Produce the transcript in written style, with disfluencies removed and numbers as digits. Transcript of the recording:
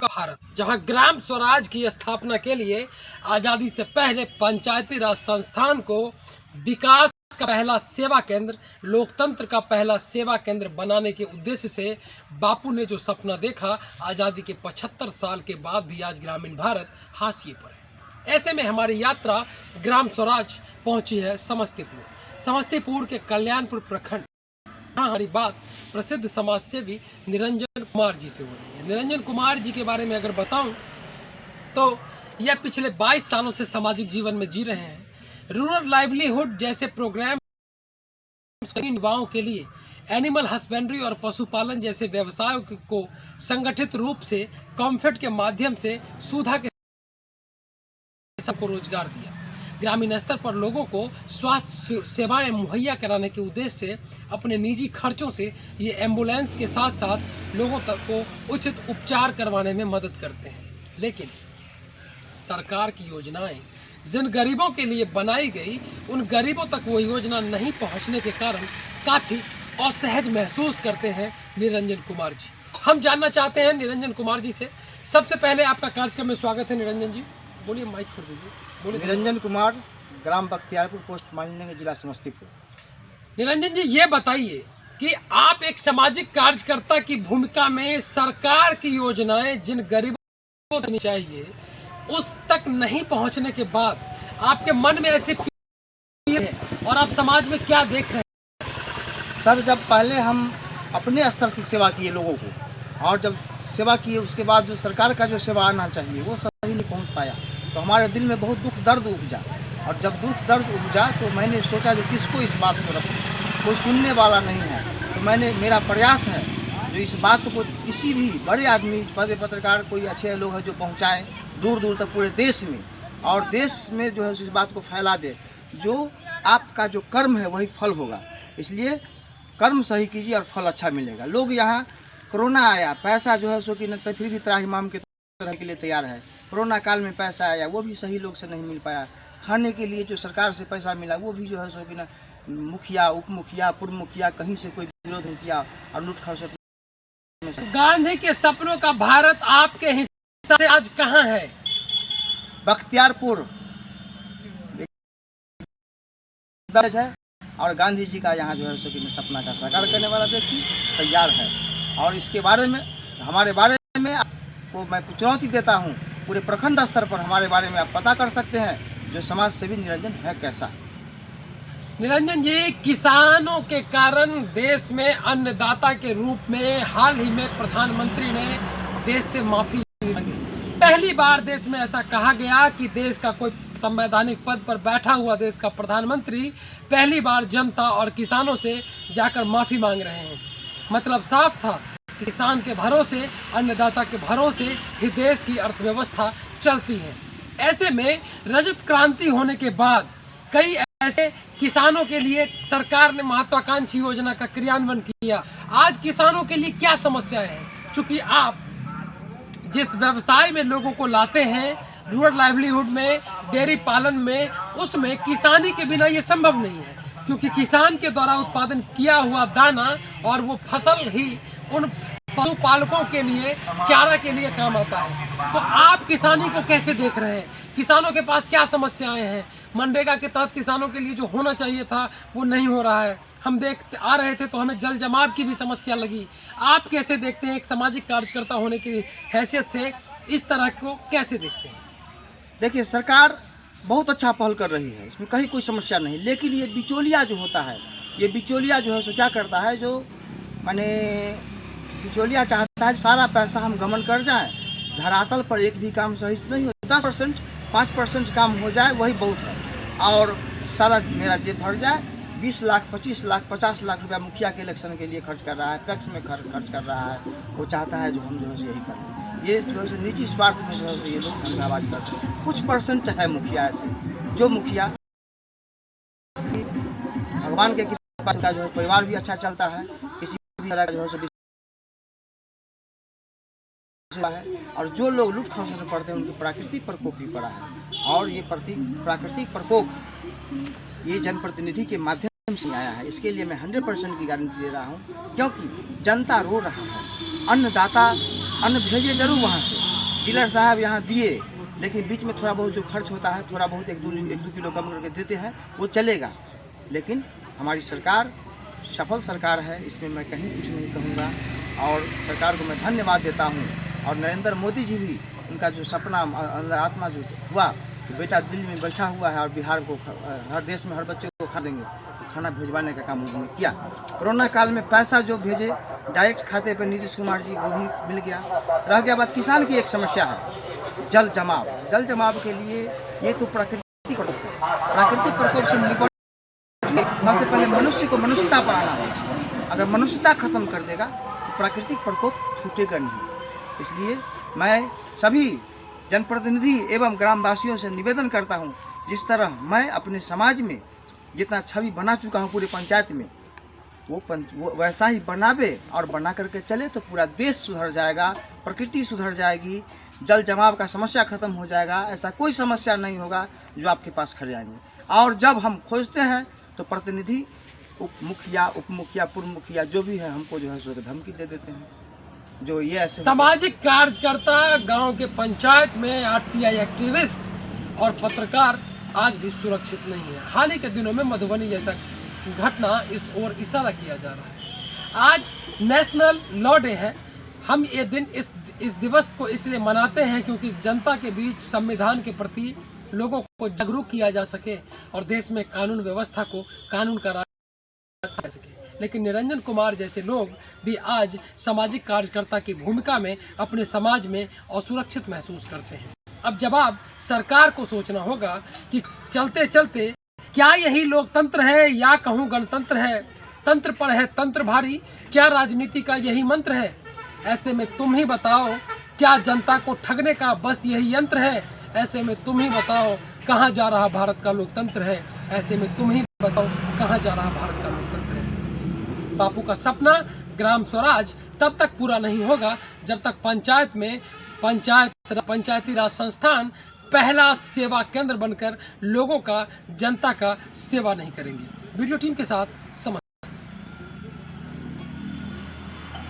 का भारत, जहां ग्राम स्वराज की स्थापना के लिए आजादी से पहले पंचायती राज संस्थान को विकास का पहला सेवा केंद्र, लोकतंत्र का पहला सेवा केंद्र बनाने के उद्देश्य से बापू ने जो सपना देखा, आजादी के 75 साल के बाद भी आज ग्रामीण भारत हाशिए पर है। ऐसे में हमारी यात्रा ग्राम स्वराज पहुंची है समस्तीपुर के कल्याणपुर प्रखंड। हमारी बात प्रसिद्ध समाज सेवी निरंजन कुमार जी से हो रही है। निरंजन कुमार जी के बारे में अगर बताऊं तो यह पिछले 22 सालों से सामाजिक जीवन में जी रहे हैं। रूरल लाइवलीहुड जैसे प्रोग्राम युवाओं के लिए एनिमल हस्बेंड्री और पशुपालन जैसे व्यवसायों को संगठित रूप से कॉम्फेड के माध्यम से सुधा के सबको रोजगार दिया। ग्रामीण स्तर पर लोगों को स्वास्थ्य सेवाएं मुहैया कराने के उद्देश्य से अपने निजी खर्चों से ये एम्बुलेंस के साथ साथ लोगों तक को उचित उपचार करवाने में मदद करते हैं। लेकिन सरकार की योजनाएं जिन गरीबों के लिए बनाई गई, उन गरीबों तक वो योजना नहीं पहुंचने के कारण काफी असहज महसूस करते हैं निरंजन कुमार जी। हम जानना चाहते हैं निरंजन कुमार जी से। सबसे पहले आपका कार्यक्रम में स्वागत है निरंजन जी। बोलिए, माइक छोड़ दीजिए। बोलिए। निरंजन कुमार, ग्राम बख्तियारपुर, पोस्ट माननीय, जिला समस्तीपुर। निरंजन जी, ये बताइए कि आप एक सामाजिक कार्यकर्ता की भूमिका में सरकार की योजनाएं जिन गरीबों को देनी चाहिए उस तक नहीं पहुंचने के बाद आपके मन में ऐसे है और आप समाज में क्या देख रहे हैं? सर, जब पहले हम अपने स्तर से सेवा किए लोगों को, और जब सेवा किए उसके बाद जो सरकार का जो सेवा आना चाहिए वो सही नहीं पहुंच पाया, तो हमारे दिल में बहुत दुख दर्द उपजा। और जब दुख दर्द उपजा तो मैंने सोचा जो किसको इस बात को रखूं, कोई सुनने वाला नहीं है। तो मेरा प्रयास है जो इस बात को किसी भी बड़े आदमी, बड़े पत्रकार, कोई अच्छे लोग हैं जो पहुंचाएं दूर दूर तक पूरे देश में, और देश में जो है इस बात को फैला दे। जो आपका जो कर्म है वही फल होगा, इसलिए कर्म सही कीजिए और फल अच्छा मिलेगा। लोग यहाँ कोरोना आया, पैसा जो है सो कि न फिर भी त्राहिमाम के तरह के लिए तैयार है। कोरोना काल में पैसा आया, वो भी सही लोग से नहीं मिल पाया। खाने के लिए जो सरकार से पैसा मिला वो भी जो है सो कि न मुखिया, उप मुखिया, पूर्व मुखिया कहीं से कोई विरोध नहीं किया और लूट खसोट। गांधी के सपनों का भारत आपके हिसाब से आज कहाँ है? बख्तियारपुर है, और गांधी जी का यहाँ जो है सो कि सपना का साकार करने वाला व्यक्ति तैयार है। और इसके बारे में, हमारे बारे में आपको मैं चुनौती देता हूँ, पूरे प्रखंड स्तर पर हमारे बारे में आप पता कर सकते हैं जो समाज सेवी निरंजन है कैसा। निरंजन जी, किसानों के कारण देश में अन्नदाता के रूप में हाल ही में प्रधानमंत्री ने देश से माफी मांगी। पहली बार देश में ऐसा कहा गया कि देश का कोई संवैधानिक पद पर बैठा हुआ देश का प्रधानमंत्री पहली बार जनता और किसानों से जाकर माफी मांग रहे हैं। मतलब साफ था कि किसान के भरोसे, अन्नदाता के भरोसे ही देश की अर्थव्यवस्था चलती है। ऐसे में रजत क्रांति होने के बाद कई ऐसे किसानों के लिए सरकार ने महत्वाकांक्षी योजना का क्रियान्वयन किया। आज किसानों के लिए क्या समस्याएं हैं? चूंकि आप जिस व्यवसाय में लोगों को लाते हैं, रूरल लाइवलीहुड में, डेयरी पालन में, उसमें किसानी के बिना ये संभव नहीं है, क्योंकि किसान के द्वारा उत्पादन किया हुआ दाना और वो फसल ही उन पशुपालकों के लिए, चारा के लिए काम आता है। तो आप किसानी को कैसे देख रहे हैं? किसानों के पास क्या समस्याएं हैं? मनरेगा के तहत किसानों के लिए जो होना चाहिए था वो नहीं हो रहा है। हम देखते आ रहे थे तो हमें जल जमाव की भी समस्या लगी। आप कैसे देखते हैं, एक सामाजिक कार्यकर्ता होने की हैसियत से इस तरह को कैसे देखते हैं? देखिए, सरकार बहुत अच्छा पहल कर रही है, इसमें कहीं कोई समस्या नहीं। लेकिन ये बिचौलिया जो होता है, ये बिचौलिया जो है सो क्या करता है, जो माने बिचौलिया चाहता है सारा पैसा हम गमन कर जाएं, धरातल पर एक भी काम सही से नहीं हो। 10%, 5% काम हो जाए वही बहुत है, और सारा मेरा जेब भर जाए। 20 लाख, 25 लाख, 50 लाख रुपया मुखिया के इलेक्शन के लिए खर्च कर रहा है, टैक्स में खर्च कर रहा है। वो चाहता है जो हम जो है यही करें। ये जो है निजी स्वार्थ में जो है ये लोग धंधाबाज करते हैं। कुछ परसेंट है मुखिया ऐसे जो मुखिया भगवान के कृपा का जो है परिवार भी अच्छा चलता है, किसी भी तरह का जो है है, और जो लोग लूट खसोट में पड़ते हैं उनकी प्राकृतिक प्रकोप भी पड़ा है। और ये प्राकृतिक प्रकोप ये जनप्रतिनिधि के माध्यम से आया है। इसके लिए मैं 100% की गारंटी दे रहा हूँ, क्योंकि जनता रो रहा है। अन्नदाता अन्न भेजे जरूर वहाँ से, डीलर साहब यहाँ दिए, लेकिन बीच में थोड़ा बहुत जो खर्च होता है, थोड़ा बहुत 1-2 किलो कम करके देते हैं, वो चलेगा। लेकिन हमारी सरकार सफल सरकार है, इसमें मैं कहीं कुछ नहीं कहूँगा। और सरकार को मैं धन्यवाद देता हूँ। और नरेंद्र मोदी जी भी, उनका जो सपना अंदर आत्मा जो हुआ कि बेटा दिल्ली में बैठा हुआ है और बिहार को, हर देश में हर बच्चे को खा देंगे, तो खाना भिजवाने का काम उन्होंने किया। कोरोना काल में पैसा जो भेजे डायरेक्ट खाते पर नीतीश कुमार जी, वो भी मिल गया। रह गया बात किसान की, एक समस्या है जल जमाव। जल जमाव के लिए ये तो प्राकृतिक प्रकोप है, प्राकृतिक प्रकोप से निपटने सबसे पहले मनुष्य को मनुष्यता पर आना होगा। अगर मनुष्यता खत्म कर देगा तो प्राकृतिक प्रकोप छूटेगा नहीं। इसलिए मैं सभी जनप्रतिनिधि एवं ग्रामवासियों से निवेदन करता हूं, जिस तरह मैं अपने समाज में जितना छवि बना चुका हूं पूरे पंचायत में, वो वैसा ही बनावे और बना करके चले तो पूरा देश सुधर जाएगा, प्रकृति सुधर जाएगी, जल जमाव का समस्या खत्म हो जाएगा। ऐसा कोई समस्या नहीं होगा जो आपके पास खड़े आएंगे। और जब हम खोजते हैं तो प्रतिनिधि, मुखिया, उप मुखिया, पूर्व मुखिया जो भी है, हमको जो है सो धमकी दे देते हैं। जो ये ऐसे सामाजिक कार्यकर्ता, गांव के पंचायत में आरटीआई एक्टिविस्ट और पत्रकार आज भी सुरक्षित नहीं है। हाल ही के दिनों में मधुबनी जैसा घटना इस ओर इशारा किया जा रहा है। आज नेशनल लॉ डे है। हम ये दिन इस दिवस को इसलिए मनाते हैं क्योंकि जनता के बीच संविधान के प्रति लोगों को जागरूक किया जा सके और देश में कानून व्यवस्था को, कानून का राज जा सके। लेकिन निरंजन कुमार जैसे लोग भी आज सामाजिक कार्यकर्ता की भूमिका में अपने समाज में असुरक्षित महसूस करते हैं। अब जवाब सरकार को सोचना होगा कि चलते चलते क्या यही लोकतंत्र है या कहूँ गणतंत्र है? तंत्र पर है तंत्र भारी, क्या राजनीति का यही मंत्र है? ऐसे में तुम ही बताओ, क्या जनता को ठगने का बस यही यंत्र है? ऐसे में तुम ही बताओ, कहाँ जा रहा भारत का लोकतंत्र है? ऐसे में तुम ही बताओ, कहाँ जा रहा भारत का लोकतंत्र है? बापू का सपना ग्राम स्वराज तब तक पूरा नहीं होगा जब तक पंचायत में पंचायती राज संस्थान पहला सेवा केंद्र बनकर लोगों का, जनता का सेवा नहीं करेंगे। वीडियो टीम के साथ समझ